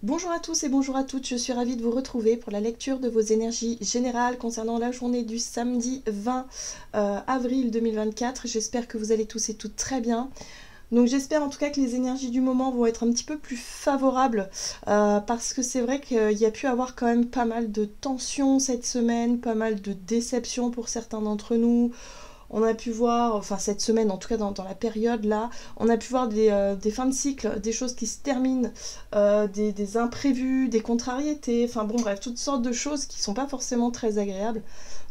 Bonjour à tous et bonjour à toutes, je suis ravie de vous retrouver pour la lecture de vos énergies générales concernant la journée du samedi 20 avril 2024. J'espère que vous allez tous et toutes très bien. Donc j'espère en tout cas que les énergies du moment vont être un petit peu plus favorables parce que c'est vrai qu'il y a pu avoir quand même pas mal de tensions cette semaine, pas mal de déceptions pour certains d'entre nous. On a pu voir, enfin cette semaine en tout cas dans la période là, on a pu voir des fins de cycle, des choses qui se terminent, des imprévus, des contrariétés, enfin bon bref, toutes sortes de choses qui sont pas forcément très agréables.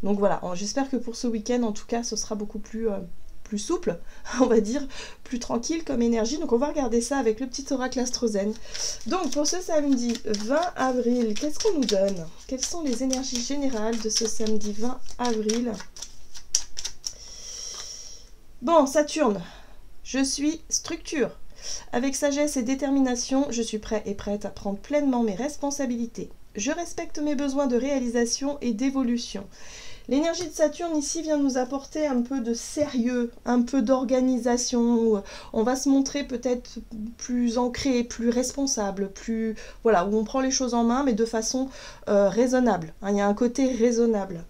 Donc voilà, j'espère que pour ce week-end en tout cas ce sera beaucoup plus souple, on va dire, plus tranquille comme énergie. Donc on va regarder ça avec le petit oracle astrozène. Donc pour ce samedi 20 avril, qu'est-ce qu'on nous donne? Quelles sont les énergies générales de ce samedi 20 avril? Bon, Saturne, je suis structure. Avec sagesse et détermination, je suis prêt et prête à prendre pleinement mes responsabilités. Je respecte mes besoins de réalisation et d'évolution. L'énergie de Saturne ici vient nous apporter un peu de sérieux, un peu d'organisation. On va se montrer peut-être plus ancré, plus responsable, plus voilà, où on prend les choses en main, mais de façon raisonnable. Il y a un côté raisonnable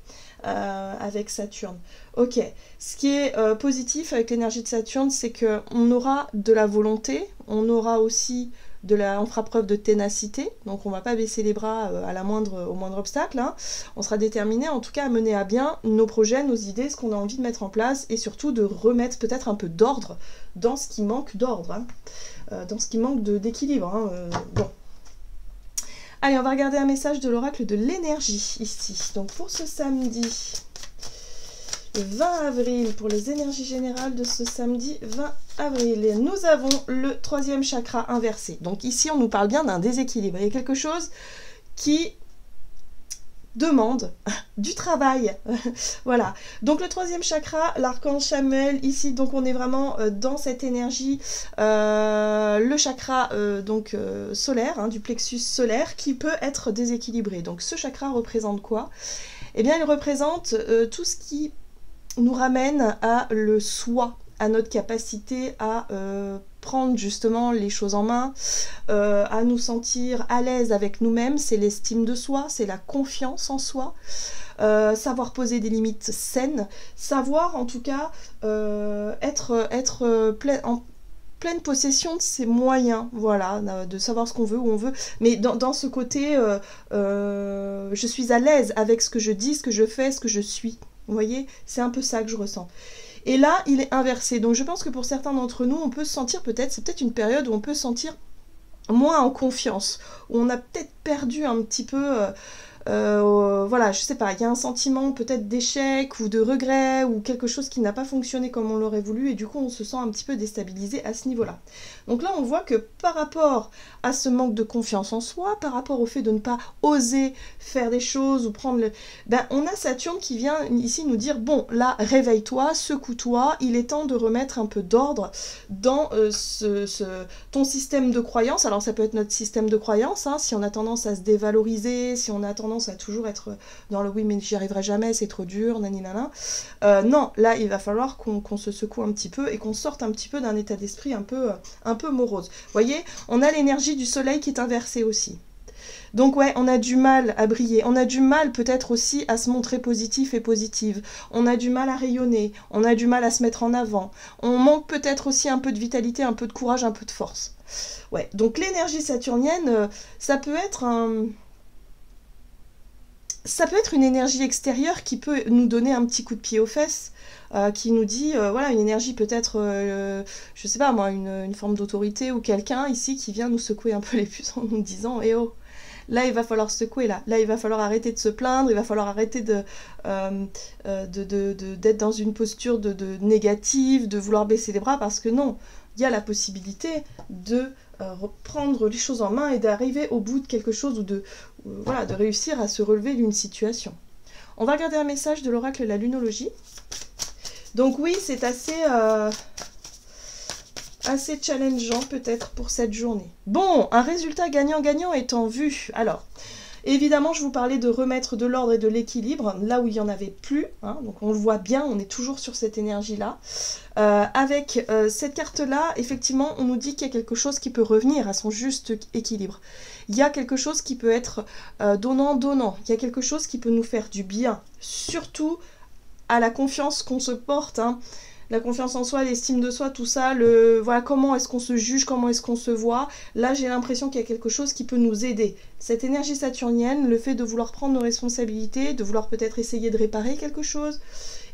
avec Saturne. Ok, ce qui est positif avec l'énergie de Saturne, c'est qu'on aura de la volonté, on aura aussi on fera preuve de ténacité, donc on va pas baisser les bras au moindre obstacle, hein. On sera déterminé en tout cas à mener à bien nos projets, nos idées, ce qu'on a envie de mettre en place, et surtout de remettre peut-être un peu d'ordre dans ce qui manque d'ordre, hein, dans ce qui manque d'équilibre. Hein, bon. Allez, on va regarder un message de l'oracle de l'énergie ici. Donc pour ce samedi 20 avril, pour les énergies générales de ce samedi 20 avril, nous avons le troisième chakra inversé. Donc ici, on nous parle bien d'un déséquilibre. Il y a quelque chose qui demande du travail. Voilà. Donc le troisième chakra, l'archange Chamuel, ici, donc on est vraiment dans cette énergie, le chakra solaire, hein, du plexus solaire, qui peut être déséquilibré. Donc ce chakra représente quoi? Eh bien, il représente tout ce qui nous ramène à le soi, à notre capacité à prendre justement les choses en main, à nous sentir à l'aise avec nous-mêmes. C'est l'estime de soi, c'est la confiance en soi, savoir poser des limites saines, savoir en tout cas être en pleine possession de ses moyens, voilà, de savoir ce qu'on veut, où on veut, mais dans ce côté, je suis à l'aise avec ce que je dis, ce que je fais, ce que je suis. Vous voyez, c'est un peu ça que je ressens. Et là, il est inversé. Donc je pense que pour certains d'entre nous, on peut se sentir c'est peut-être une période où on peut se sentir moins en confiance, où on a peut-être perdu un petit peu... voilà, je sais pas, il y a un sentiment peut-être d'échec ou de regret ou quelque chose qui n'a pas fonctionné comme on l'aurait voulu et du coup on se sent un petit peu déstabilisé à ce niveau-là. Donc là on voit que par rapport à ce manque de confiance en soi, par rapport au fait de ne pas oser faire des choses ou prendre le... on a Saturne qui vient ici nous dire bon là réveille-toi, secoue-toi, il est temps de remettre un peu d'ordre dans ton système de croyance. Alors ça peut être notre système de croyance, hein, si on a tendance à se dévaloriser, si on a tendance à toujours être dans le oui mais j'y arriverai jamais, c'est trop dur, naninana. Non, là il va falloir qu'on se secoue un petit peu et qu'on sorte un petit peu d'un état d'esprit un peu morose. Vous voyez, on a l'énergie du soleil qui est inversée aussi. Donc ouais, on a du mal à briller, on a du mal peut-être aussi à se montrer positif et positive, on a du mal à rayonner, on a du mal à se mettre en avant, on manque peut-être aussi un peu de vitalité, un peu de courage, un peu de force. Ouais, donc l'énergie saturnienne, ça peut être une énergie extérieure qui peut nous donner un petit coup de pied aux fesses, qui nous dit, voilà, une énergie peut-être, je sais pas moi, une forme d'autorité ou quelqu'un ici qui vient nous secouer un peu les puces en nous disant « Eh oh !» Là, il va falloir se secouer, là, il va falloir arrêter de se plaindre, il va falloir arrêter d'être dans une posture de négative, de vouloir baisser les bras, parce que non, il y a la possibilité de reprendre les choses en main et d'arriver au bout de quelque chose ou de réussir à se relever d'une situation. On va regarder un message de l'oracle de la lunologie. Donc oui, c'est assez challengeant peut-être pour cette journée. Bon, un résultat gagnant-gagnant est en vue. Alors, Évidemment, je vous parlais de remettre de l'ordre et de l'équilibre, là où il n'y en avait plus, hein, donc on le voit bien, on est toujours sur cette énergie-là. Avec cette carte-là, effectivement, on nous dit qu'il y a quelque chose qui peut revenir à son juste équilibre. Il y a quelque chose qui peut être donnant-donnant, il y a quelque chose qui peut nous faire du bien, surtout à la confiance qu'on se porte, hein. La confiance en soi, l'estime de soi, tout ça, voilà, comment est-ce qu'on se juge, comment est-ce qu'on se voit. Là, j'ai l'impression qu'il y a quelque chose qui peut nous aider. Cette énergie saturnienne, le fait de vouloir prendre nos responsabilités, de vouloir peut-être essayer de réparer quelque chose,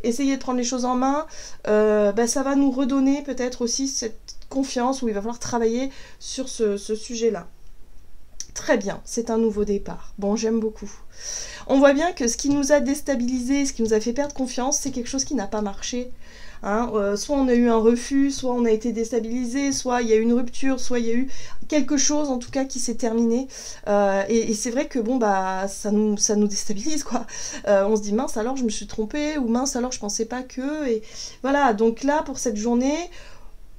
essayer de prendre les choses en main, ça va nous redonner peut-être aussi cette confiance où il va falloir travailler sur ce sujet-là. Très bien, c'est un nouveau départ. Bon, j'aime beaucoup. On voit bien que ce qui nous a déstabilisé, ce qui nous a fait perdre confiance, c'est quelque chose qui n'a pas marché. Hein, soit on a eu un refus, soit on a été déstabilisé, soit il y a eu une rupture, soit il y a eu quelque chose en tout cas qui s'est terminé. Et c'est vrai que bon bah ça nous déstabilise quoi. On se dit mince alors je me suis trompée ou mince alors je pensais pas que. Et voilà, donc là pour cette journée,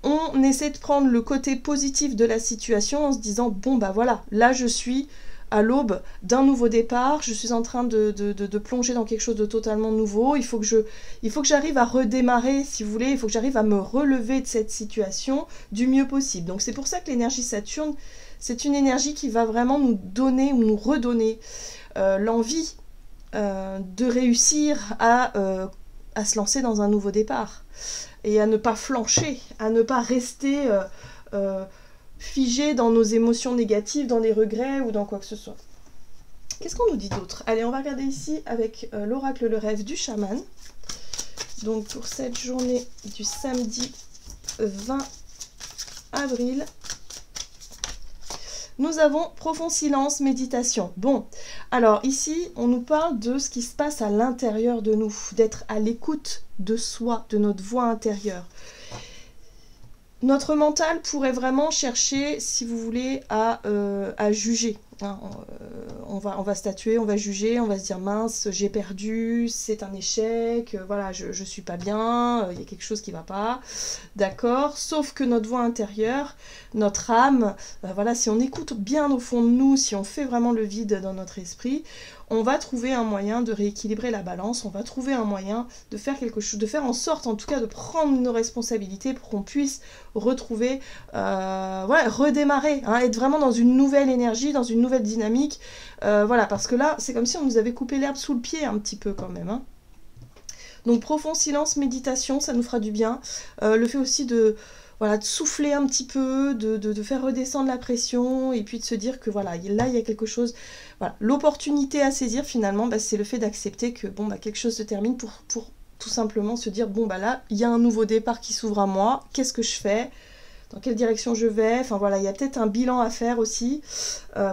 on essaie de prendre le côté positif de la situation en se disant bon bah voilà, là je suis à l'aube d'un nouveau départ, je suis en train de plonger dans quelque chose de totalement nouveau, il faut que j'arrive à redémarrer si vous voulez, il faut que j'arrive à me relever de cette situation du mieux possible. Donc c'est pour ça que l'énergie Saturne, c'est une énergie qui va vraiment nous donner ou nous redonner l'envie de réussir à se lancer dans un nouveau départ et à ne pas flancher, à ne pas rester figé dans nos émotions négatives, dans les regrets ou dans quoi que ce soit. Qu'est-ce qu'on nous dit d'autre? Allez, on va regarder ici avec l'oracle Le Rêve du chaman. Donc pour cette journée du samedi 20 avril, nous avons profond silence, méditation. Bon, alors ici, on nous parle de ce qui se passe à l'intérieur de nous, d'être à l'écoute de soi, de notre voix intérieure. Notre mental pourrait vraiment chercher, si vous voulez, à juger. Hein, on va statuer, on va juger, on va se dire mince, j'ai perdu, c'est un échec, voilà, je suis pas bien, il y a quelque chose qui va pas, d'accord. Sauf que notre voix intérieure, notre âme, voilà, si on écoute bien au fond de nous, si on fait vraiment le vide dans notre esprit, on va trouver un moyen de rééquilibrer la balance, on va trouver un moyen de faire quelque chose, de faire en sorte en tout cas de prendre nos responsabilités pour qu'on puisse retrouver, voilà, redémarrer, hein, être vraiment dans une nouvelle énergie, dans une nouvelle dynamique, voilà, parce que là, c'est comme si on nous avait coupé l'herbe sous le pied un petit peu quand même, hein. Donc profond silence, méditation, ça nous fera du bien. Le fait aussi de souffler un petit peu, de faire redescendre la pression, et puis de se dire que voilà, là il y a quelque chose, voilà, l'opportunité à saisir finalement, c'est le fait d'accepter que bon, quelque chose se termine pour tout simplement se dire bon là, il y a un nouveau départ qui s'ouvre à moi, qu'est-ce que je fais ? Dans quelle direction je vais, enfin voilà, il y a peut-être un bilan à faire aussi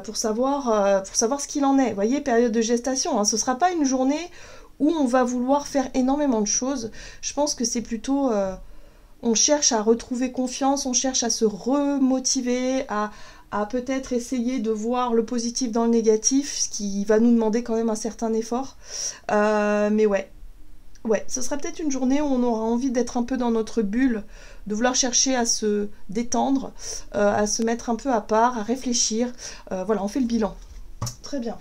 pour savoir ce qu'il en est. Vous voyez, période de gestation, hein, ce ne sera pas une journée où on va vouloir faire énormément de choses. Je pense que c'est plutôt, on cherche à retrouver confiance, on cherche à se remotiver, à peut-être essayer de voir le positif dans le négatif, ce qui va nous demander quand même un certain effort. Mais ouais, ce sera peut-être une journée où on aura envie d'être un peu dans notre bulle, de vouloir chercher à se détendre, à se mettre un peu à part, à réfléchir. Voilà, on fait le bilan. Très bien.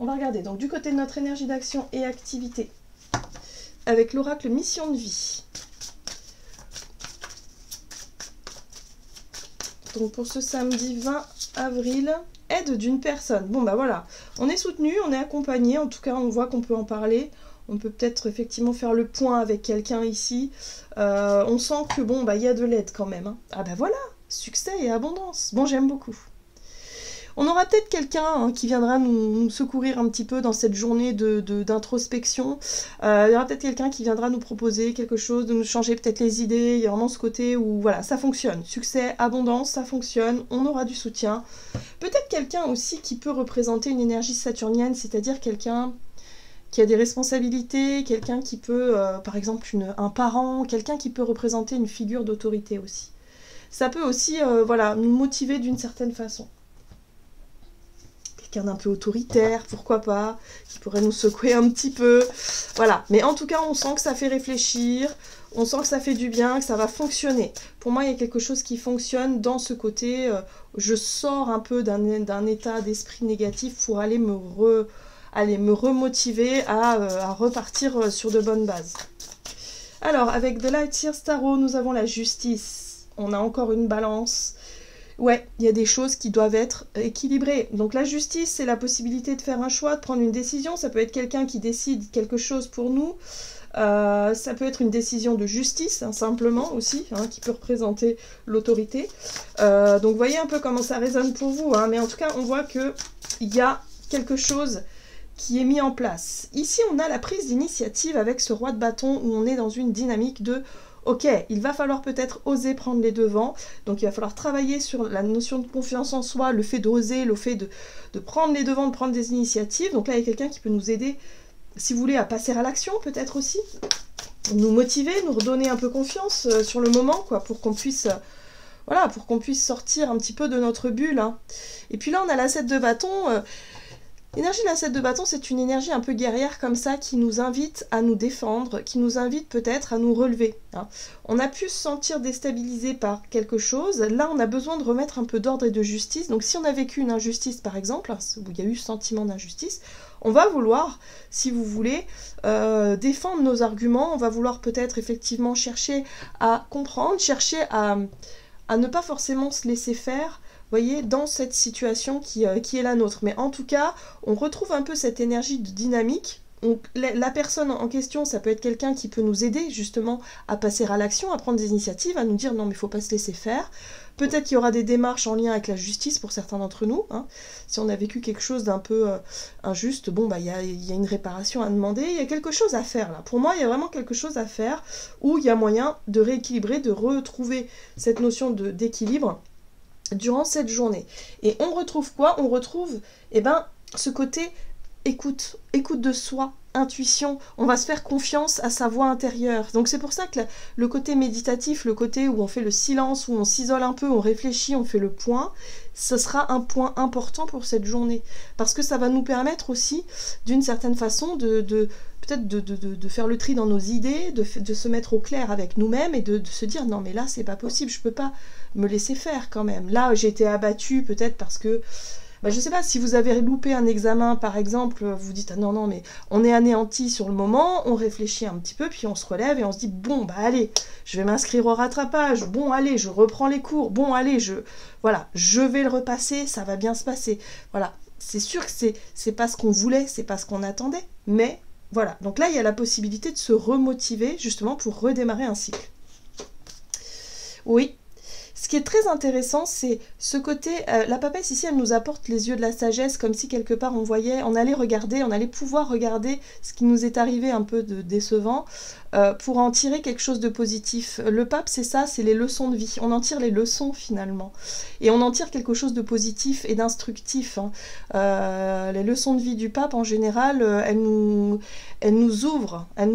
On va regarder donc du côté de notre énergie d'action et activité avec l'oracle Mission de vie. Donc pour ce samedi 20 avril, aide d'une personne. Bon voilà, on est soutenu, on est accompagné, en tout cas on voit qu'on peut en parler. On peut peut-être effectivement faire le point avec quelqu'un ici. On sent que bon, il y a de l'aide quand même, hein. Ah voilà, succès et abondance. Bon, j'aime beaucoup. On aura peut-être quelqu'un qui viendra nous secourir un petit peu dans cette journée d'introspection. Il y aura peut-être quelqu'un qui viendra nous proposer quelque chose, de nous changer peut-être les idées. Il y a vraiment ce côté où voilà, ça fonctionne. Succès, abondance, ça fonctionne. On aura du soutien. Peut-être quelqu'un aussi qui peut représenter une énergie saturnienne, c'est-à-dire quelqu'un qui a des responsabilités, quelqu'un qui peut, par exemple, un parent, quelqu'un qui peut représenter une figure d'autorité aussi. Ça peut aussi, nous motiver d'une certaine façon. quelqu'un d'un peu autoritaire, pourquoi pas, qui pourrait nous secouer un petit peu. Voilà, mais en tout cas, on sent que ça fait réfléchir, on sent que ça fait du bien, que ça va fonctionner. Pour moi, il y a quelque chose qui fonctionne dans ce côté, je sors un peu d'un état d'esprit négatif pour aller me remotiver à repartir sur de bonnes bases. Alors, avec The Light Years Tarot, nous avons la justice. On a encore une balance. Ouais, il y a des choses qui doivent être équilibrées. Donc la justice, c'est la possibilité de faire un choix, de prendre une décision. Ça peut être quelqu'un qui décide quelque chose pour nous. Ça peut être une décision de justice, hein, simplement aussi, hein, qui peut représenter l'autorité. Donc voyez un peu comment ça résonne pour vous. Hein, mais en tout cas, on voit qu'il y a quelque chose qui est mis en place. Ici, on a la prise d'initiative avec ce roi de bâton où on est dans une dynamique de ok, il va falloir peut-être oser prendre les devants, donc il va falloir travailler sur la notion de confiance en soi, le fait d'oser, le fait de prendre les devants, de prendre des initiatives. Donc là, il y a quelqu'un qui peut nous aider, si vous voulez, à passer à l'action peut-être aussi, nous motiver, nous redonner un peu confiance sur le moment, quoi, pour qu'on puisse... voilà, pour qu'on puisse sortir un petit peu de notre bulle. Hein. Et puis là, on a la 7 de bâton. L'énergie de la 7 de bâton, c'est une énergie un peu guerrière comme ça, qui nous invite à nous défendre, qui nous invite peut-être à nous relever. Hein. On a pu se sentir déstabilisé par quelque chose. Là, on a besoin de remettre un peu d'ordre et de justice. Donc si on a vécu une injustice, par exemple, où il y a eu sentiment d'injustice, on va vouloir, si vous voulez, défendre nos arguments. On va vouloir peut-être effectivement chercher à comprendre, chercher à ne pas forcément se laisser faire, voyez, dans cette situation qui est la nôtre. Mais en tout cas, on retrouve un peu cette énergie de dynamique. La personne en question, ça peut être quelqu'un qui peut nous aider justement à passer à l'action, à prendre des initiatives, à nous dire non mais il ne faut pas se laisser faire. Peut-être qu'il y aura des démarches en lien avec la justice pour certains d'entre nous. Hein. Si on a vécu quelque chose d'un peu injuste, bon bah il y a une réparation à demander, il y a quelque chose à faire là. Pour moi, il y a vraiment quelque chose à faire où il y a moyen de rééquilibrer, de retrouver cette notion d'équilibre durant cette journée. Et on retrouve quoi? On retrouve ce côté écoute de soi, intuition, on va se faire confiance à sa voix intérieure. Donc c'est pour ça que le côté méditatif, le côté où on fait le silence, où on s'isole un peu, on réfléchit, on fait le point, ce sera un point important pour cette journée. Parce que ça va nous permettre aussi, d'une certaine façon, peut-être de faire le tri dans nos idées, de se mettre au clair avec nous-mêmes et de se dire non mais là c'est pas possible, je peux pas me laisser faire quand même. Là j'ai été abattue peut-être parce que je sais pas, si vous avez loupé un examen par exemple, vous dites ah non mais on est anéanti sur le moment, on réfléchit un petit peu puis on se relève et on se dit bon bah allez, je vais m'inscrire au rattrapage, bon allez, je reprends les cours, bon allez, je vais le repasser, ça va bien se passer. Voilà, c'est sûr que c'est pas ce qu'on voulait, c'est pas ce qu'on attendait, mais voilà, donc là il y a la possibilité de se remotiver justement pour redémarrer un cycle. Oui. Ce qui est très intéressant, c'est ce côté, la papesse ici, elle nous apporte les yeux de la sagesse, comme si quelque part on allait pouvoir regarder ce qui nous est arrivé un peu de décevant, pour en tirer quelque chose de positif. Le pape, c'est ça, c'est les leçons de vie. On en tire les leçons finalement. Et on en tire quelque chose de positif et d'instructif. Hein. Les leçons de vie du pape, en général, elles nous ouvrent, elles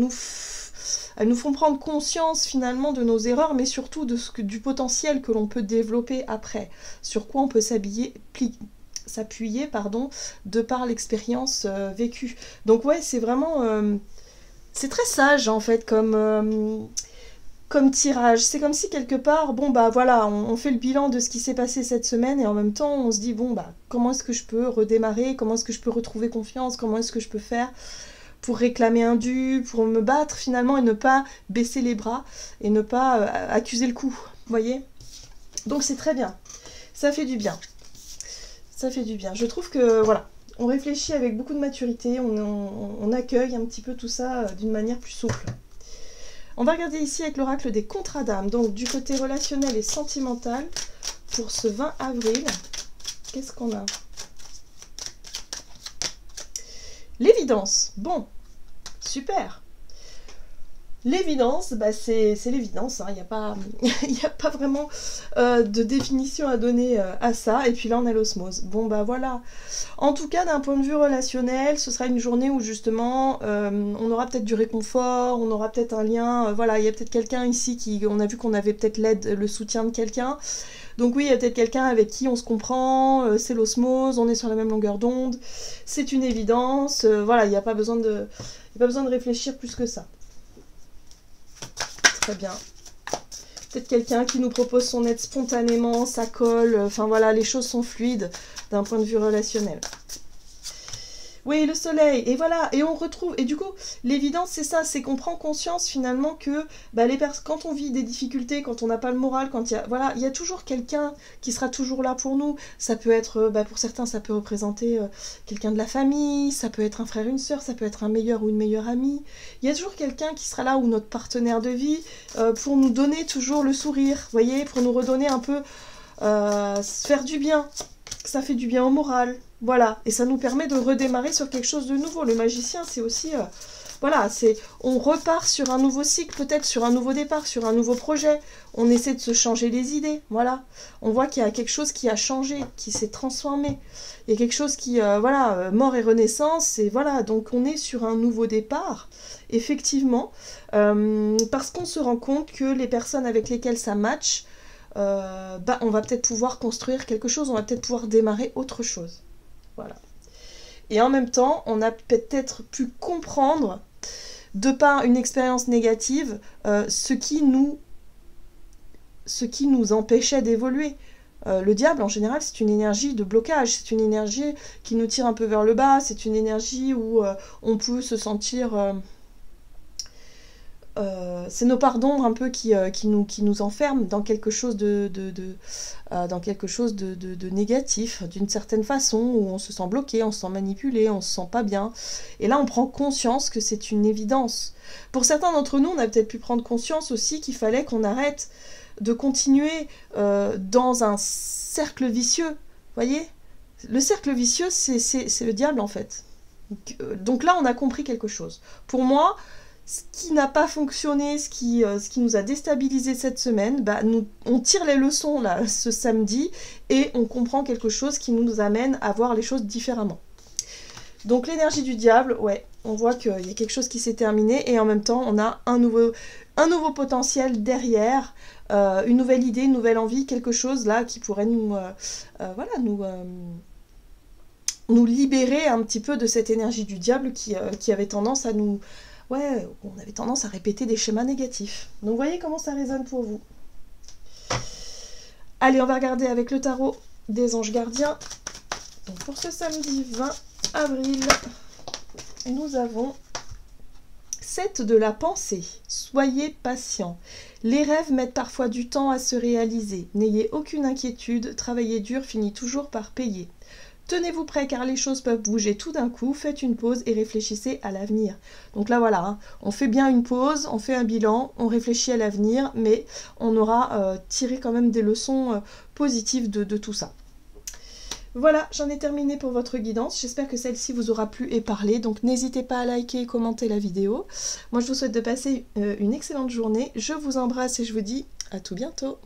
nous font prendre conscience finalement de nos erreurs, mais surtout du potentiel que l'on peut développer après, sur quoi on peut s'appuyer de par l'expérience vécue. Donc ouais, c'est vraiment... c'est très sage en fait comme tirage. C'est comme si quelque part, bon bah voilà, on fait le bilan de ce qui s'est passé cette semaine et en même temps on se dit bon bah comment est-ce que je peux redémarrer, comment est-ce que je peux retrouver confiance, comment est-ce que je peux faire pour réclamer un dû, pour me battre finalement et ne pas baisser les bras et ne pas accuser le coup, vous voyez? Donc c'est très bien, ça fait du bien. Ça fait du bien. Je trouve que voilà, on réfléchit avec beaucoup de maturité, on accueille un petit peu tout ça d'une manière plus souple. On va regarder ici avec l'oracle des contrats d'âme, donc du côté relationnel et sentimental, pour ce 20 avril, qu'est-ce qu'on a? L'évidence, bon, super. L'évidence, bah c'est l'évidence, hein. Il n'y a pas vraiment de définition à donner à ça. Et puis là, on a l'osmose. Bon, bah voilà. En tout cas, d'un point de vue relationnel, ce sera une journée où justement, on aura peut-être du réconfort, on aura peut-être un lien. Voilà, il y a peut-être quelqu'un ici on a vu qu'on avait peut-être l'aide, le soutien de quelqu'un. Donc oui, il y a peut-être quelqu'un avec qui on se comprend, c'est l'osmose, on est sur la même longueur d'onde, c'est une évidence, voilà, il n'y a pas besoin de réfléchir plus que ça. Très bien. Peut-être quelqu'un qui nous propose son aide spontanément, ça colle, enfin voilà, les choses sont fluides d'un point de vue relationnel. Oui, le soleil, et voilà, et on retrouve, et du coup, l'évidence c'est ça, c'est qu'on prend conscience finalement que bah, quand on vit des difficultés, quand on n'a pas le moral, quand il y a, voilà, il y a toujours quelqu'un qui sera toujours là pour nous. Ça peut être, bah, pour certains, ça peut représenter quelqu'un de la famille, ça peut être un frère, une sœur, ça peut être un meilleur ou une meilleure amie. Il y a toujours quelqu'un qui sera là, ou notre partenaire de vie, pour nous donner toujours le sourire, vous voyez, pour nous redonner un peu, se faire du bien, ça fait du bien au moral. Voilà, et ça nous permet de redémarrer sur quelque chose de nouveau. Le magicien, c'est aussi, voilà, on repart sur un nouveau cycle, peut-être sur un nouveau départ, sur un nouveau projet. On essaie de se changer les idées, voilà. On voit qu'il y a quelque chose qui a changé, qui s'est transformé. Il y a quelque chose qui, voilà, mort et renaissance, et voilà, donc on est sur un nouveau départ, effectivement, parce qu'on se rend compte que les personnes avec lesquelles ça match, bah, on va peut-être pouvoir construire quelque chose, on va peut-être pouvoir démarrer autre chose. Voilà. Et en même temps, on a peut-être pu comprendre, de par une expérience négative, ce qui nous empêchait d'évoluer. Le diable, en général, c'est une énergie de blocage, c'est une énergie qui nous tire un peu vers le bas, c'est une énergie où on peut se sentir... c'est nos parts d'ombre un peu qui nous enferment dans quelque chose de négatif, d'une certaine façon, où on se sent bloqué, on se sent manipulé, on se sent pas bien. Et là, on prend conscience que c'est une évidence. Pour certains d'entre nous, on a peut-être pu prendre conscience aussi qu'il fallait qu'on arrête de continuer dans un cercle vicieux. Voyez ? Le cercle vicieux, c'est le diable, en fait. Donc là, on a compris quelque chose. Pour moi, ce qui n'a pas fonctionné, ce qui nous a déstabilisé cette semaine, bah, on tire les leçons là, ce samedi, et on comprend quelque chose qui nous amène à voir les choses différemment. Donc l'énergie du diable, ouais, on voit qu'il y a quelque chose qui s'est terminé, et en même temps on a un nouveau potentiel derrière, une nouvelle idée, une nouvelle envie, quelque chose là qui pourrait nous libérer un petit peu de cette énergie du diable qui avait tendance à nous... Ouais, on avait tendance à répéter des schémas négatifs. Donc, vous voyez comment ça résonne pour vous. Allez, on va regarder avec le tarot des anges gardiens. Donc, pour ce samedi 20 avril, nous avons 7 de la pensée. Soyez patient. Les rêves mettent parfois du temps à se réaliser. N'ayez aucune inquiétude. Travailler dur finit toujours par payer. Tenez-vous prêt car les choses peuvent bouger tout d'un coup, faites une pause et réfléchissez à l'avenir. Donc là voilà, hein, on fait bien une pause, on fait un bilan, on réfléchit à l'avenir, mais on aura tiré quand même des leçons positives de tout ça. Voilà, j'en ai terminé pour votre guidance, j'espère que celle-ci vous aura plu et parlé, donc n'hésitez pas à liker et commenter la vidéo. Moi je vous souhaite de passer une excellente journée, je vous embrasse et je vous dis à tout bientôt.